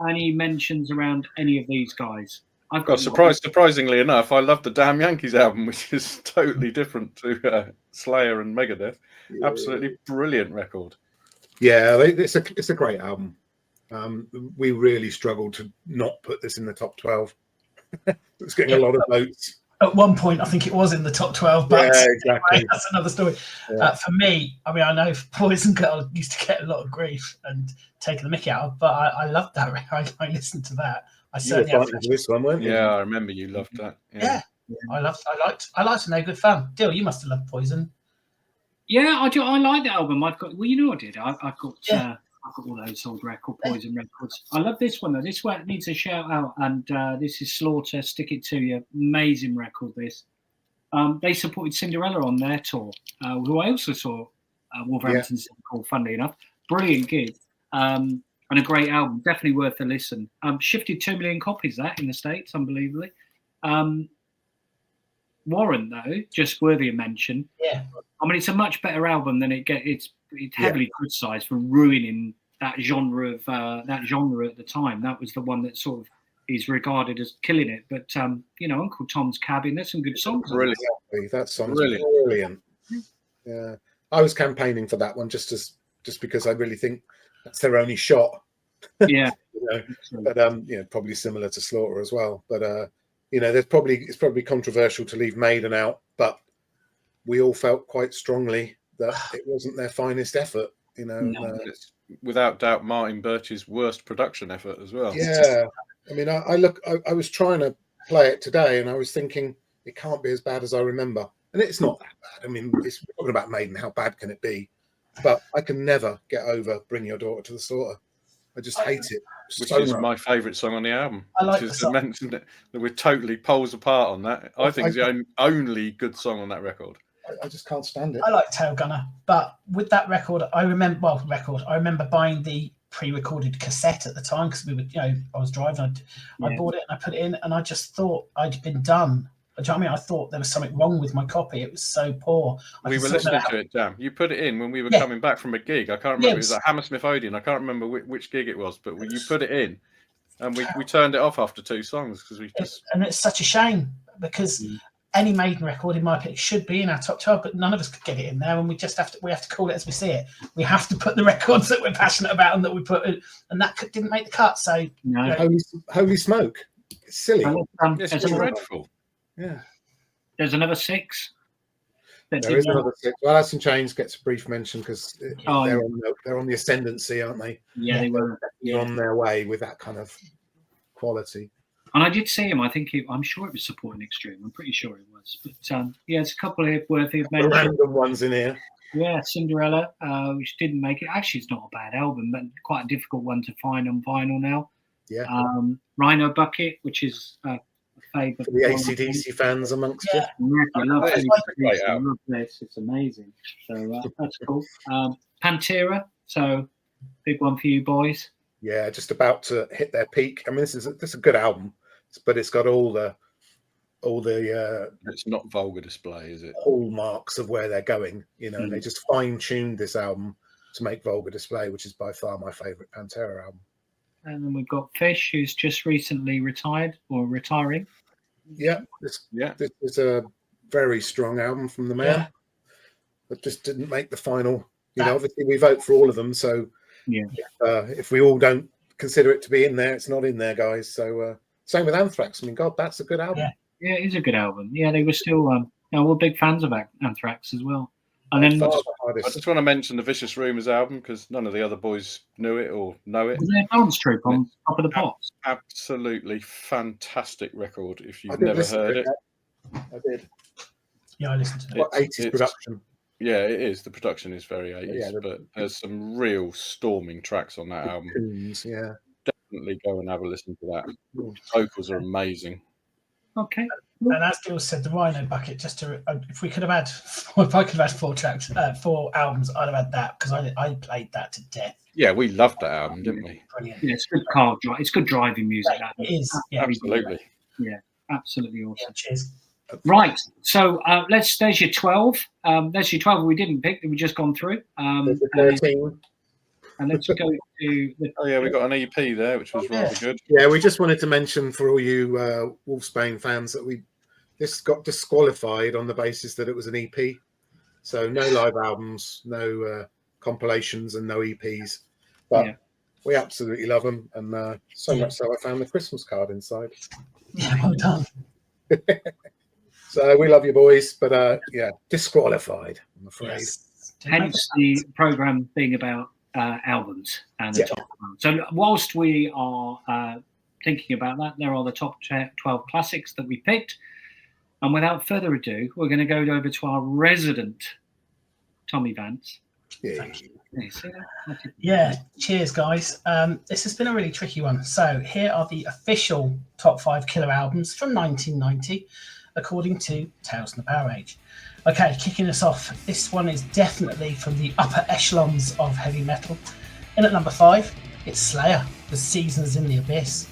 Any mentions around any of these guys? I've got surprisingly enough, I love the Damn Yankees album, which is totally different to Slayer and Megadeth. Yeah. Absolutely brilliant record. Yeah, it's a great album. We really struggled to not put this in the top 12. It was getting a lot of votes. At one point, I think it was in the top 12, but Yeah, exactly. anyway, that's another story. Yeah. For me, I mean, I know Poison Girl used to get a lot of grief and taking the mickey out of, but I loved that. I listened to that. I You were certainly fighting for this one, weren't you? Yeah, I remember you loved that. yeah. I liked No Good Fun. Dill, you must have loved Poison. Yeah, I do. I like the album. I've got. Well, you know, I did. I've got. Yeah. I've got all those old Poison records. I love this one though. This one needs a shout out, and this is Slaughter. Stick It To You. Amazing record. This. They supported Cinderella on their tour, who I also saw Wolverhampton called. Funnily enough, brilliant gig, and a great album. Definitely worth a listen. Shifted 2 million copies that in the States, unbelievably. Warrant though, just worthy of mention. Yeah. I mean, it's a much better album than it gets. It's heavily criticised for ruining that genre of at the time. That was the one that sort of is regarded as killing it. But you know, Uncle Tom's Cabin. There's some good songs. Brilliant. That song's brilliant. Yeah, I was campaigning for that one just because I really think that's their only shot. Yeah, you know, but you know, probably similar to Slaughter as well. But you know, it's probably controversial to leave Maiden out, but we all felt quite strongly that it wasn't their finest effort. You know, it's without doubt Martin Birch's worst production effort as well. Yeah, I mean, I was trying to play it today, and I was thinking it can't be as bad as I remember, and it's not that bad. I mean, it's talking about Maiden. How bad can it be? But I can never get over "Bring Your Daughter to the Slaughter." I just hate it. Which so is much. my favourite song on the album. I like Just the song. to mention that we're totally poles apart on that. I think it's the only good song on that record. I just can't stand it. I like Tail Gunner, but with that record, I remember buying the pre-recorded cassette at the time because we were, you know, I was driving. I bought it and I put it in, and I just thought I'd been done. Do you know what I mean? I thought there was something wrong with my copy. It was so poor. We were listening to it, Jam. You put it in when we were coming back from a gig. I can't remember. It was at Hammersmith Odeon. I can't remember which gig it was, but you put it in, and we turned it off after 2 songs because we just. And it's such a shame because any Maiden record, in my opinion, should be in our top 12, but none of us could get it in there, and we have to call it as we see it. We have to put the records that we're passionate about and that we put in, and that didn't make the cut. So no. You know, Holy smoke! It's silly. It's dreadful. Yeah. There's another 6. There is another 6. Well, Alice in Chains gets a brief mention because they're on the ascendancy, aren't they? Yeah, they were on their way with that kind of quality. And I did see him. I'm sure it was Supporting Extreme. I'm pretty sure it was. But yeah, it's a couple of worthy of mention. Random ones in here. Yeah, Cinderella, which didn't make it. Actually, it's not a bad album, but quite a difficult one to find on vinyl now. Yeah. Rhino Bucket, which is a favourite. For the AC/DC fans amongst you. I love That is a great I album. love this. It's amazing. So that's cool. Pantera, so big one for you boys. Yeah, just about to hit their peak. I mean, this is a good album, but it's got all the It's not Vulgar Display, is it? hallmarks of where they're going. You know, and they just fine-tuned this album to make Vulgar Display, which is by far my favourite Pantera album. And then we've got Fish, who's just recently retired or retiring. Yeah, this is a very strong album from the man, but just didn't make the final. You know, obviously we vote for all of them, so if we all don't consider it to be in there, it's not in there, guys. So same with Anthrax. I mean, God, that's a good album. Yeah, it is a good album. Yeah, they were still. We're big fans of Anthrax as well. And then I just want to mention the Vicious Rumours album because none of the other boys knew it or know it. was there a Dance Troupe on Top of the Pops? Absolutely fantastic record. If you've never heard it, I did. Yeah, I listened to it. What 80s production? Yeah, it is. The production is very 80s, Yeah, but there's some real storming tracks on that album. Tunes, yeah. Definitely go and have a listen to that. The vocals are amazing. Okay. And as Dill said, the Rhino Bucket. Just to, if I could have had 4 albums, I'd have had that because I played that to death. Yeah, we loved that album, didn't we? Brilliant. Yeah, it's good car drive. It's good driving music. That It is. Yeah, Absolutely. Yeah, absolutely awesome. yeah, cheers. Right. So there's your 12. There's your 12 we didn't pick that we just gone through. There's the 13. And let's go to the. Oh yeah, we got an EP there, which was rather good. Yeah, we just wanted to mention for all you Wolfsbane fans that this got disqualified on the basis that it was an EP. So no live albums, no compilations, and no EPs. But We absolutely love them, and so much so I found the Christmas card inside. Yeah, well done. So we love you, boys, but yeah, disqualified, I'm afraid. Yes. Hence the program being about albums and the Yeah. top 12. So whilst we are thinking about that, there are the top 12 classics that we picked. And without further ado, we're going to go over to our resident Tommy Vance. Yeah. Thank you. Yeah, see that? Yeah, cheers, guys. This has been a really tricky one. So here are the official top 5 killer albums from 1990, according to Tales from the PowerAge. Okay, kicking us off. This one is definitely from the upper echelons of heavy metal. In at number 5, it's Slayer, The Seasons in the Abyss.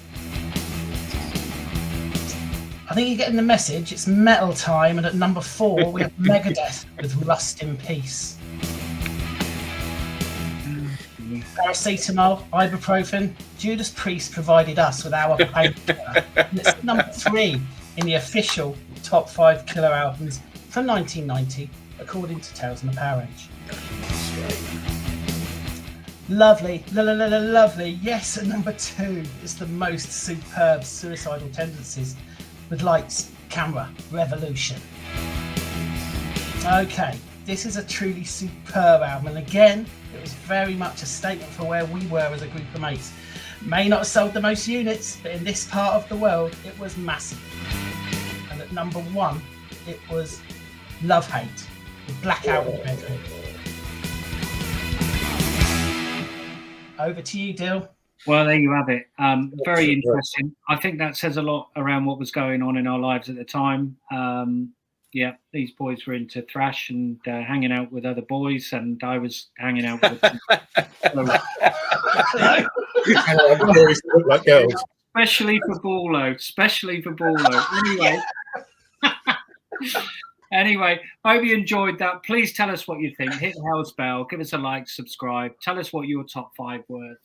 I think you're getting the message. It's metal time, and at number 4, we have Megadeth with Rust in Peace. Paracetamol, ibuprofen, Judas Priest provided us with our painkiller. And it's number 3 in the official top 5 killer albums from 1990, according to Tales from the PowerAge. Lovely, lovely. Yes, at number 2 is the most superb Suicidal Tendencies with Lights, Camera, Revolution. Okay, this is a truly superb album, and again, it was very much a statement for where we were as a group of mates. May not have sold the most units, but in this part of the world, it was massive. And at number 1, it was Love Hate, with Black Album Bedroom. Over to you, Dill. Well, there you have it. Very interesting. I think that says a lot around what was going on in our lives at the time. Yeah, these boys were into thrash and hanging out with other boys, and I was hanging out with Boys look like girls. especially for Ballo. Anyway, hope you enjoyed that. Please tell us what you think. Hit the house bell, give us a like, subscribe. Tell us what your top 5 was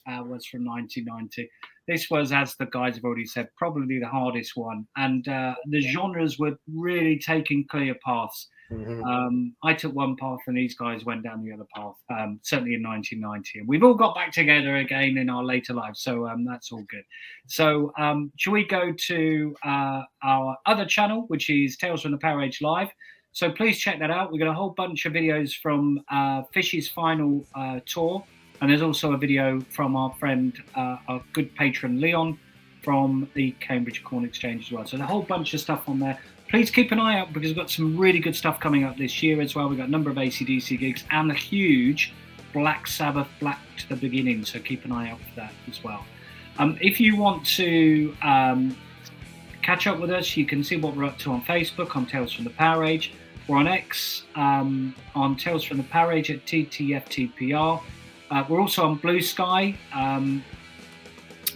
from 1990. This was, as the guys have already said, probably the hardest one. And the genres were really taking clear paths. Mm-hmm. I took one path and these guys went down the other path, certainly in 1990. And we've all got back together again in our later lives. So that's all good. So shall we go to our other channel, which is Tales from the PowerAge Live. So please check that out. We've got a whole bunch of videos from Fish's final tour. And there's also a video from our friend, our good patron, Leon, from the Cambridge Corn Exchange as well. So there's a whole bunch of stuff on there. Please keep an eye out because we've got some really good stuff coming up this year as well. We've got a number of AC/DC gigs and the huge Black Sabbath Black to the Beginning. So keep an eye out for that as well. If you want to catch up with us, you can see what we're up to on Facebook on Tales from the PowerAge. We're on X on Tales from the PowerAge at TTFTPR. We're also on BLUESKY, on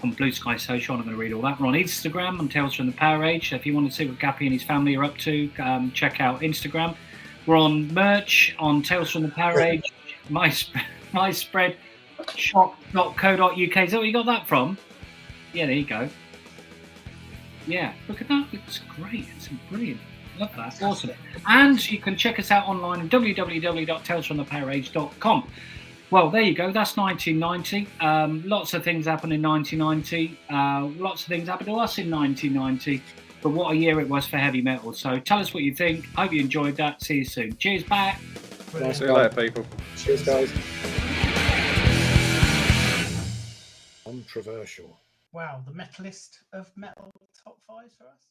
BLUESKY Social. I'm not going to read all that. We're on Instagram on Tales from the PowerAge. So if you want to see what Gappy and his family are up to, check out Instagram. We're on merch on Tales from the PowerAge, MySpread shop.co.uk. Is that where you got that from? Yeah, there you go. Yeah, look at that. It's great. It's brilliant. Love that. Awesome. And you can check us out online at www.talesfromthepowerage.com. Well, there you go. That's 1990. Lots of things happened in 1990. Lots of things happened to us in 1990. But what a year it was for heavy metal. So tell us what you think. Hope you enjoyed that. See you soon. Cheers, bye. See you later, people. Cheers, guys. Controversial. Wow, the metalist of metal top 5 for us.